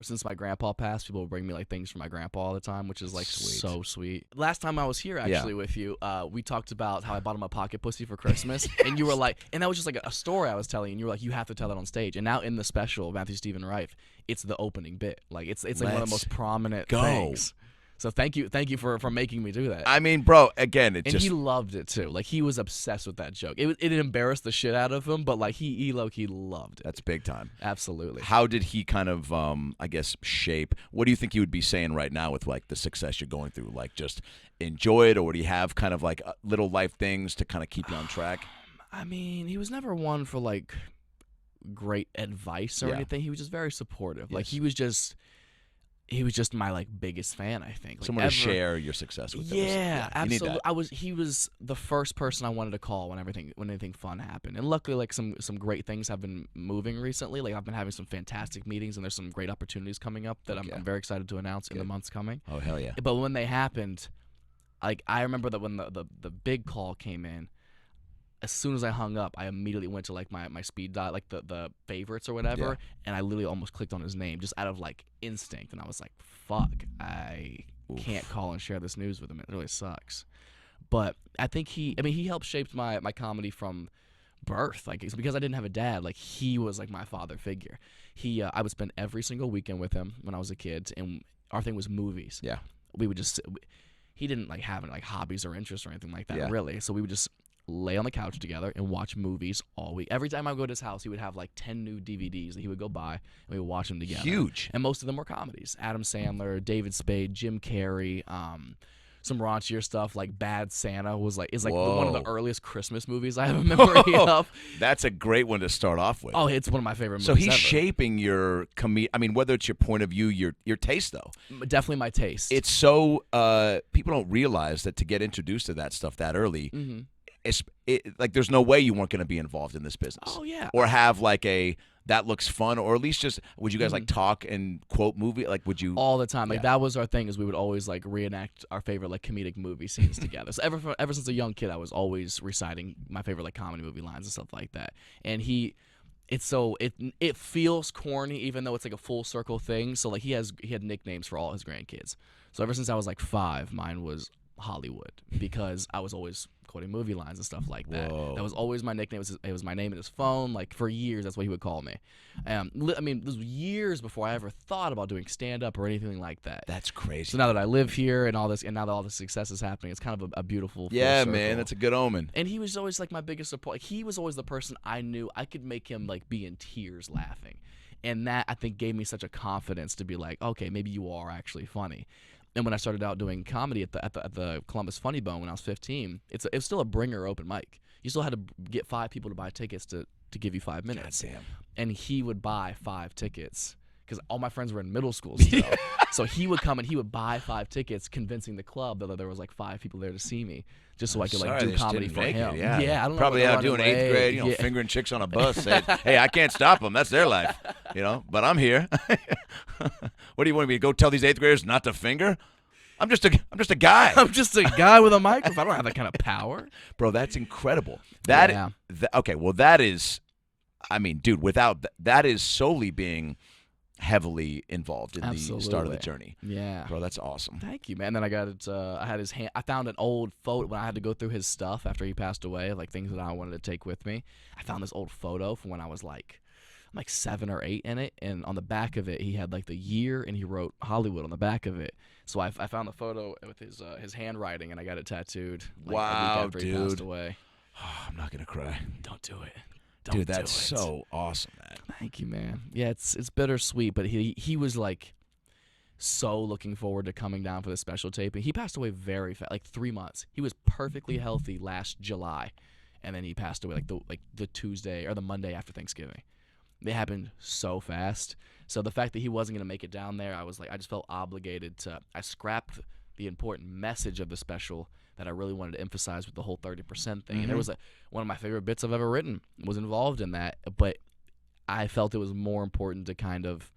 Since my grandpa passed, people will bring me like things from my grandpa all the time, which is like Sweet. so sweet. Last time I was here actually with you, we talked about how I bought him a pocket pussy for Christmas, and you were like, and that was just like a story I was telling, and you were like, you have to tell it on stage. And now in the special, Matthew Stephen Rife, it's the opening bit. Like it's like one of the most prominent things. So thank you for making me do that. I mean, bro, again, and he loved it too. Like he was obsessed with that joke. It embarrassed the shit out of him, but like he low-key loved it. That's big time. Absolutely. How did he kind of, I guess, shape? What do you think he would be saying right now with like the success you're going through? Like just enjoy it, or do you have kind of like little life things to kind of keep you on track? I mean, he was never one for like great advice or anything. He was just very supportive. Like he was just my like biggest fan, I think. Like, someone to share your success with. Yeah, absolutely. He was the first person I wanted to call when anything fun happened. And luckily, like some great things have been moving recently. Like I've been having some fantastic meetings, and there's some great opportunities coming up that I'm very excited to announce in the months coming. Oh hell yeah! But when they happened, like I remember that when the big call came in, as soon as I hung up, I immediately went to like my speed dial, like the favorites or whatever, and I literally almost clicked on his name just out of like instinct, and I was like, "Fuck, I can't call and share this news with him. It really sucks." But I think he helped shape my comedy from birth. Like it's because I didn't have a dad. Like he was like my father figure. I would spend every single weekend with him when I was a kid, and our thing was movies. Yeah, we would just. He didn't like have any like hobbies or interests or anything like that really. So we would just lay on the couch together and watch movies all week. Every time I would go to his house, he would have like 10 new DVDs that he would go buy, and we would watch them together. Huge. And most of them were comedies. Adam Sandler, David Spade, Jim Carrey, some raunchier stuff like Bad Santa is like one of the earliest Christmas movies I have a memory of. That's a great one to start off with. Oh, it's one of my favorite movies So he's ever. shaping your I mean, whether it's your point of view, your taste, though. Definitely my taste. It's so people don't realize that to get introduced to that stuff that early, like there's no way you weren't going to be involved in this business. Oh yeah. Or have like that looks fun, or at least just would you guys like talk and quote movie? Like would you all the time? Like that was our thing, is we would always like reenact our favorite like comedic movie scenes together. So ever since a young kid, I was always reciting my favorite like comedy movie lines and stuff like that. And it feels corny even though it's like a full circle thing. So like he had nicknames for all his grandkids. So ever since I was like 5, mine was Hollywood, because I was always quoting movie lines and stuff like that. Whoa. That was always my nickname. It was my name in his phone. Like for years, that's what he would call me. I mean, this was years before I ever thought about doing stand-up or anything like that. That's crazy. So now that I live here and all this, and now that all this success is happening, it's kind of a beautiful. Yeah, full man, circle. that's a good omen. And he was always like my biggest support. Like, he was always the person I knew I could make him like be in tears laughing, and that I think gave me such a confidence to be like, okay, maybe you are actually funny. And when I started out doing comedy at the Columbus Funny Bone when I was 15, it was still a bringer open mic. You still had to get 5 people to buy tickets to give you 5 minutes. God damn. And he would buy 5 tickets because all my friends were in middle school still. So he would come and he would buy 5 tickets, convincing the club that there was like 5 people there to see me, just so I could like do comedy for him. Yeah, I don't know. Probably out doing 8th grade, fingering chicks on a bus. Saying, hey, I can't stop them. That's their life, But I'm here. What do you want me to go tell these 8th graders not to finger? I'm just a guy. I'm just a guy with a microphone. I don't have that kind of power. Bro, that's incredible. Okay, well, that is, I mean, dude, without that is solely being heavily involved in the start of the journey. Yeah. Bro, that's awesome. Thank you, man. Then I got it, I had his hand, I found an old photo when I had to go through his stuff after he passed away, like things that I wanted to take with me. I found this old photo from when I was like 7 or 8 in it, and on the back of it he had like the year, and he wrote Hollywood on the back of it. So I found the photo with his handwriting, and I got it tattooed like, a week after he passed away. Oh, I'm not gonna cry. Don't do it. Dude, that's so awesome, man. Thank you, man. Yeah, it's bittersweet, but he was like so looking forward to coming down for the special taping. He passed away very fast, like 3 months. He was perfectly healthy last July, and then he passed away like the Tuesday or the Monday after Thanksgiving. They happened so fast. So the fact that he wasn't going to make it down there, I just felt obligated to. I scrapped the important message of the special that I really wanted to emphasize with the whole 30% thing. Mm-hmm. And there was one of my favorite bits I've ever written was involved in that, but I felt it was more important to kind of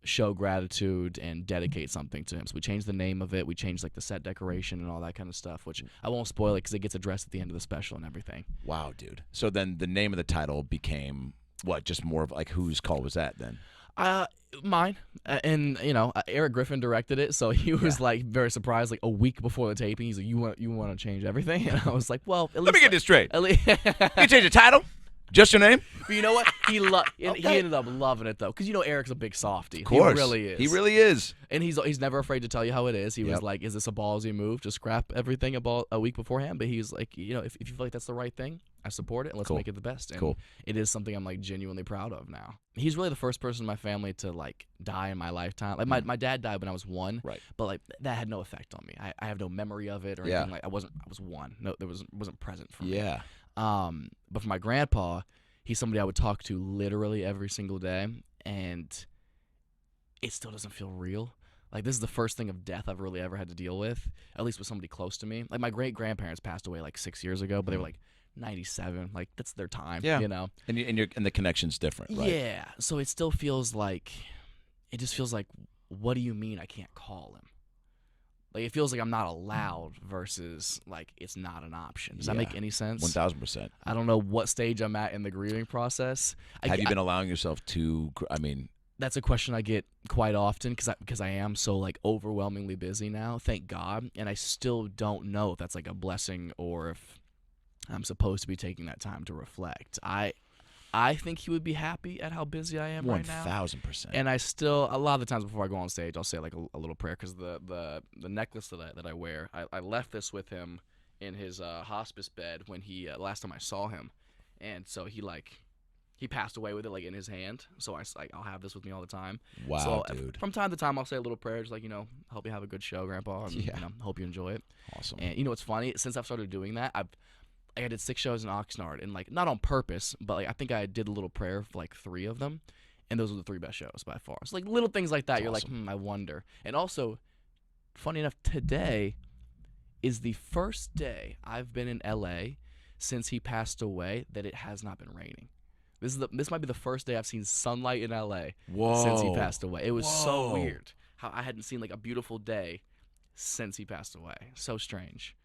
show gratitude and dedicate something to him. So we changed the name of it. We changed like the set decoration and all that kind of stuff, which I won't spoil it because it gets addressed at the end of the special and everything. Wow, dude. So then the name of the title became what? Just more of like, whose call was that then? Mine, and Eric Griffin directed it, so he was like very surprised. Like a week before the taping, he's like, "You want to change everything?" And I was like, "Well, let me get this straight. At least you change the title, just your name." But you know what? He ended up loving it though, because Eric's a big softie. Of course, he really is. He really is, and he's never afraid to tell you how it is. He was like, "Is this a ballsy move to scrap everything about a week beforehand?" But he's like, if you feel like that's the right thing, I support it, and let's make it the best. And it is something I'm like genuinely proud of now. He's really the first person in my family to like die in my lifetime. Like my dad died when I was 1, right? But like that had no effect on me. I have no memory of it or anything. Like I was 1. No, wasn't present for me. Yeah. But for my grandpa, he's somebody I would talk to literally every single day, and it still doesn't feel real. Like, this is the first thing of death I've really ever had to deal with, at least with somebody close to me. Like, my great-grandparents passed away, like, 6 years ago, but they were, like, 97. Like, that's their time, And the connection's different, right? Yeah. So it still feels like, what do you mean I can't call him? Like, it feels like I'm not allowed versus, like, it's not an option. Does that make any sense? 1,000%. I don't know what stage I'm at in the grieving process. Have you been allowing yourself to, that's a question I get quite often because I am so, like, overwhelmingly busy now, thank God, and I still don't know if that's, like, a blessing or if I'm supposed to be taking that time to reflect. I think he would be happy at how busy I am right now. 1,000%. And I still, a lot of the times before I go on stage, I'll say like a little prayer, because the necklace that I wear, I left this with him in his hospice bed when he last time I saw him, and so he passed away with it like in his hand. So I'll have this with me all the time. Wow, so dude. From time to time, I'll say a little prayer, just like help you have a good show, Grandpa, and hope you enjoy it. Awesome. And what's funny? Since I've started doing that, I did 6 shows in Oxnard, and like not on purpose, but like I think I did a little prayer for like 3 of them, and those were the 3 best shows by far. So like little things like that, That's you're awesome. like, I wonder. And also, funny enough, today is the first day I've been in LA since he passed away that it has not been raining. This might be the first day I've seen sunlight in LA since he passed away. It was so weird how I hadn't seen like a beautiful day since he passed away. So strange.